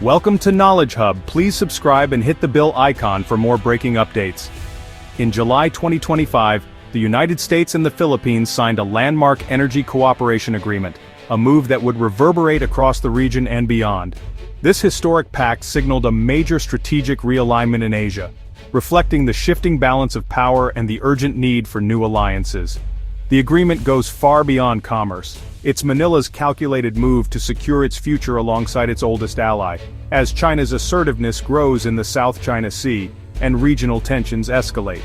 Welcome to Knowledge Hub. Please subscribe and hit the bell icon for more breaking updates. In July 2025, the United States and the Philippines signed a landmark energy cooperation agreement, a move that would reverberate across the region and beyond. This historic pact signaled a major strategic realignment in Asia, reflecting the shifting balance of power and the urgent need for new alliances. The agreement goes far beyond commerce. It's Manila's calculated move to secure its future alongside its oldest ally, as China's assertiveness grows in the South China Sea and regional tensions escalate.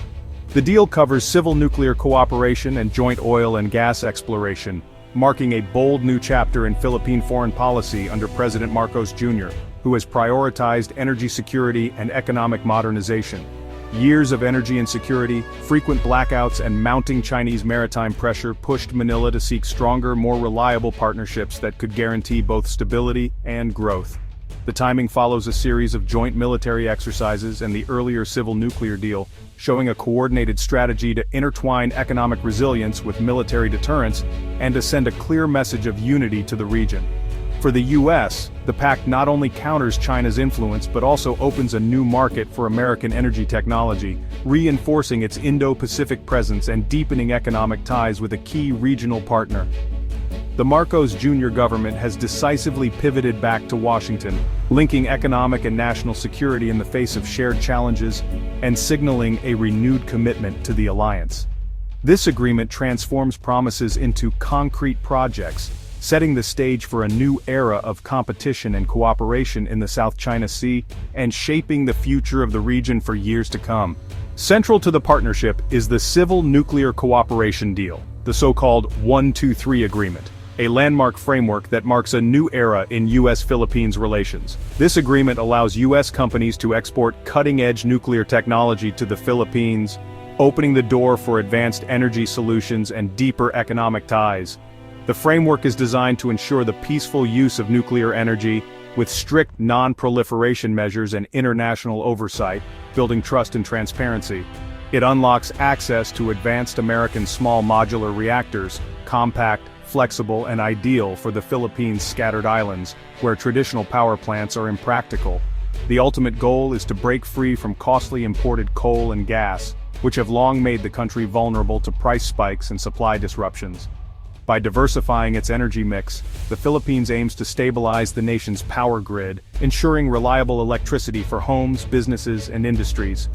The deal covers civil nuclear cooperation and joint oil and gas exploration, marking a bold new chapter in Philippine foreign policy under President Marcos Jr., who has prioritized energy security and economic modernization. Years of energy insecurity, frequent blackouts and mounting Chinese maritime pressure pushed Manila to seek stronger, more reliable partnerships that could guarantee both stability and growth. The timing follows a series of joint military exercises and the earlier civil nuclear deal, showing a coordinated strategy to intertwine economic resilience with military deterrence and to send a clear message of unity to the region. For the U.S., the pact not only counters China's influence but also opens a new market for American energy technology, reinforcing its Indo-Pacific presence and deepening economic ties with a key regional partner. The Marcos Jr. government has decisively pivoted back to Washington, linking economic and national security in the face of shared challenges and signaling a renewed commitment to the alliance. This agreement transforms promises into concrete projects, setting the stage for a new era of competition and cooperation in the South China Sea and shaping the future of the region for years to come. Central to the partnership is the Civil Nuclear Cooperation Deal, the so-called 1-2-3 Agreement, a landmark framework that marks a new era in U.S.-Philippines relations. This agreement allows U.S. companies to export cutting-edge nuclear technology to the Philippines, opening the door for advanced energy solutions and deeper economic ties. The framework is designed to ensure the peaceful use of nuclear energy, with strict non-proliferation measures and international oversight, building trust and transparency. It unlocks access to advanced American small modular reactors, compact, flexible and ideal for the Philippines' scattered islands, where traditional power plants are impractical. The ultimate goal is to break free from costly imported coal and gas, which have long made the country vulnerable to price spikes and supply disruptions. By diversifying its energy mix, the Philippines aims to stabilize the nation's power grid, ensuring reliable electricity for homes, businesses, and industries.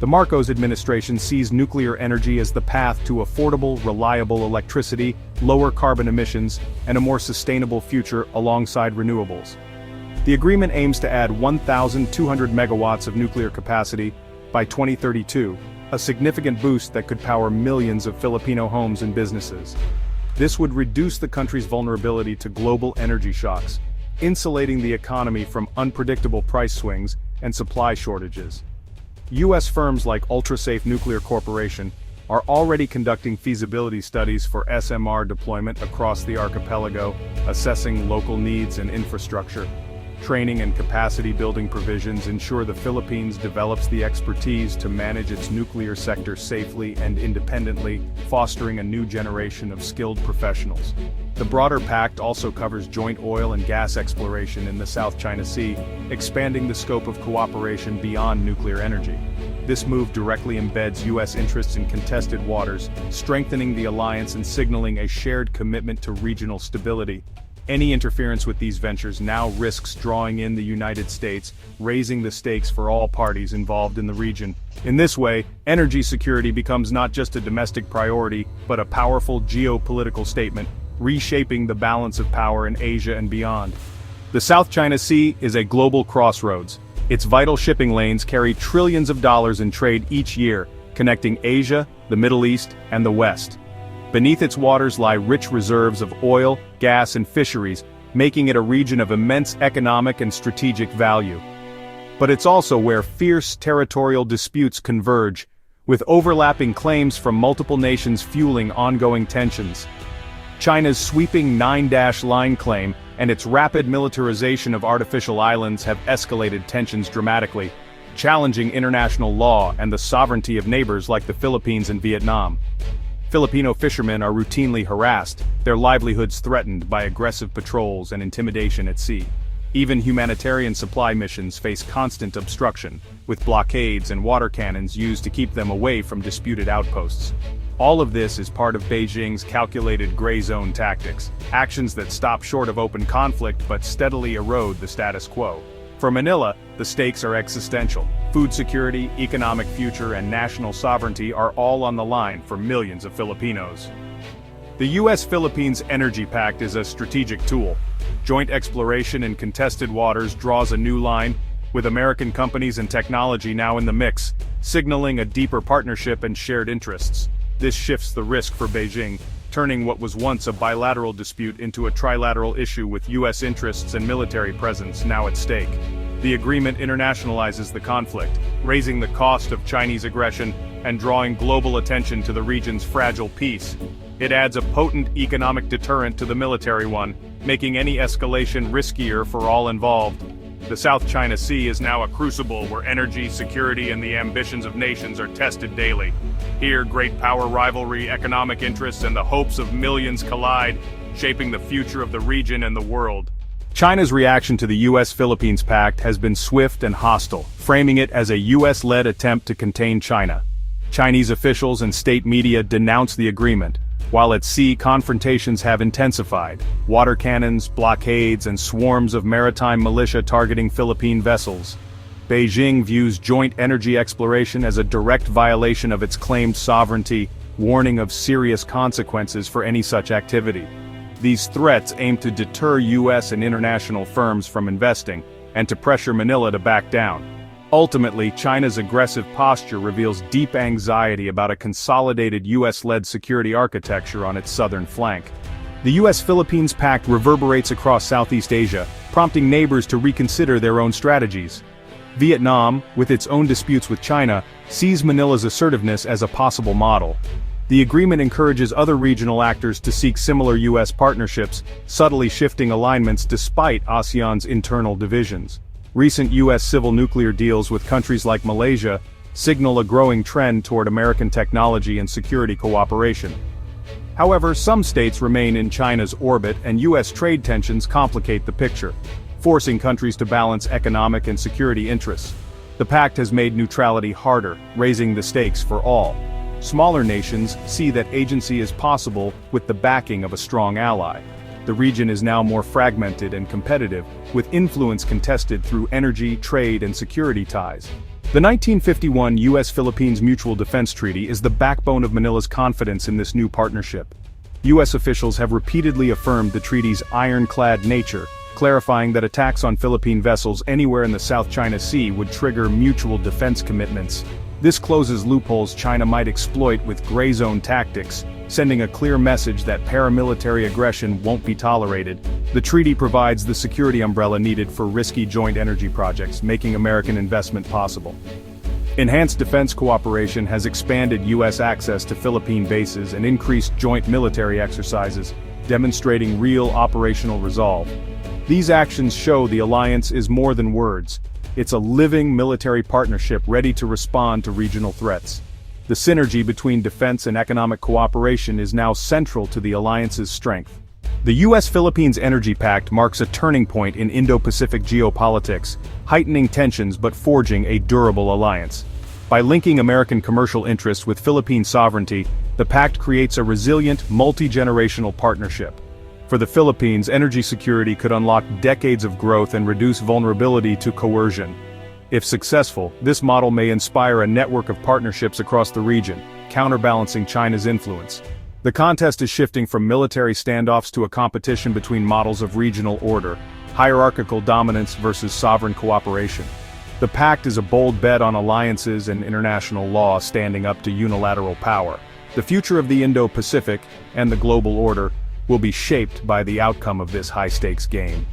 The Marcos administration sees nuclear energy as the path to affordable, reliable electricity, lower carbon emissions, and a more sustainable future alongside renewables. The agreement aims to add 1,200 megawatts of nuclear capacity by 2032, a significant boost that could power millions of Filipino homes and businesses. This would reduce the country's vulnerability to global energy shocks, insulating the economy from unpredictable price swings and supply shortages. U.S. firms like Ultrasafe Nuclear Corporation are already conducting feasibility studies for SMR deployment across the archipelago, assessing local needs and infrastructure. Training and capacity building provisions ensure the Philippines develops the expertise to manage its nuclear sector safely and independently, fostering a new generation of skilled professionals. The broader pact also covers joint oil and gas exploration in the South China Sea, expanding the scope of cooperation beyond nuclear energy. This move directly embeds U.S. interests in contested waters, strengthening the alliance and signaling a shared commitment to regional stability. Any interference with these ventures now risks drawing in the United States, raising the stakes for all parties involved in the region. In this way, energy security becomes not just a domestic priority, but a powerful geopolitical statement, reshaping the balance of power in Asia and beyond. The South China Sea is a global crossroads. Its vital shipping lanes carry trillions of dollars in trade each year, connecting Asia, the Middle East, and the West. Beneath its waters lie rich reserves of oil, gas, and fisheries, making it a region of immense economic and strategic value. But it's also where fierce territorial disputes converge, with overlapping claims from multiple nations fueling ongoing tensions. China's sweeping 9-line claim and its rapid militarization of artificial islands have escalated tensions dramatically, challenging international law and the sovereignty of neighbors like the Philippines and Vietnam. Filipino fishermen are routinely harassed, their livelihoods threatened by aggressive patrols and intimidation at sea. Even humanitarian supply missions face constant obstruction, with blockades and water cannons used to keep them away from disputed outposts. All of this is part of Beijing's calculated gray zone tactics, actions that stop short of open conflict but steadily erode the status quo. For Manila, the stakes are existential. Food security, economic future, and national sovereignty are all on the line for millions of Filipinos. The U.S.-Philippines Energy Pact is a strategic tool. Joint exploration in contested waters draws a new line, with American companies and technology now in the mix, signaling a deeper partnership and shared interests. This shifts the risk for Beijing, turning what was once a bilateral dispute into a trilateral issue with U.S. interests and military presence now at stake. The agreement internationalizes the conflict, raising the cost of Chinese aggression and drawing global attention to the region's fragile peace. It adds a potent economic deterrent to the military one, making any escalation riskier for all involved. The South China Sea is now a crucible where energy, security, and the ambitions of nations are tested daily. Here, great power rivalry, economic interests, and the hopes of millions collide, shaping the future of the region and the world. China's reaction to the U.S.-Philippines Pact has been swift and hostile, framing it as a U.S.-led attempt to contain China. Chinese officials and state media denounce the agreement, while at sea confrontations have intensified. Water cannons, blockades, and swarms of maritime militia targeting Philippine vessels. Beijing views joint energy exploration as a direct violation of its claimed sovereignty, warning of serious consequences for any such activity. These threats aim to deter U.S. and international firms from investing, and to pressure Manila to back down. Ultimately, China's aggressive posture reveals deep anxiety about a consolidated U.S.-led security architecture on its southern flank. The U.S.-Philippines Pact reverberates across Southeast Asia, prompting neighbors to reconsider their own strategies. Vietnam, with its own disputes with China, sees Manila's assertiveness as a possible model. The agreement encourages other regional actors to seek similar U.S. partnerships, subtly shifting alignments despite ASEAN's internal divisions. Recent U.S. civil nuclear deals with countries like Malaysia signal a growing trend toward American technology and security cooperation. However, some states remain in China's orbit, and U.S. trade tensions complicate the picture, forcing countries to balance economic and security interests. The pact has made neutrality harder, raising the stakes for all. Smaller nations see that agency is possible with the backing of a strong ally. The region is now more fragmented and competitive, with influence contested through energy, trade, and security ties. The 1951 U.S.-Philippines Mutual Defense Treaty is the backbone of Manila's confidence in this new partnership. U.S. officials have repeatedly affirmed the treaty's ironclad nature, clarifying that attacks on Philippine vessels anywhere in the South China Sea would trigger mutual defense commitments. This closes loopholes China might exploit with gray zone tactics, sending a clear message that paramilitary aggression won't be tolerated. The treaty provides the security umbrella needed for risky joint energy projects, making American investment possible. Enhanced defense cooperation has expanded U.S. access to Philippine bases and increased joint military exercises, demonstrating real operational resolve. These actions show the alliance is more than words. It's a living military partnership ready to respond to regional threats. The synergy between defense and economic cooperation is now central to the alliance's strength. The U.S.-Philippines Energy Pact marks a turning point in Indo-Pacific geopolitics, heightening tensions but forging a durable alliance. By linking American commercial interests with Philippine sovereignty, the pact creates a resilient, multi-generational partnership. For the Philippines, energy security could unlock decades of growth and reduce vulnerability to coercion. If successful, this model may inspire a network of partnerships across the region, counterbalancing China's influence. The contest is shifting from military standoffs to a competition between models of regional order, hierarchical dominance versus sovereign cooperation. The pact is a bold bet on alliances and international law standing up to unilateral power. The future of the Indo-Pacific, and the global order, will be shaped by the outcome of this high-stakes game.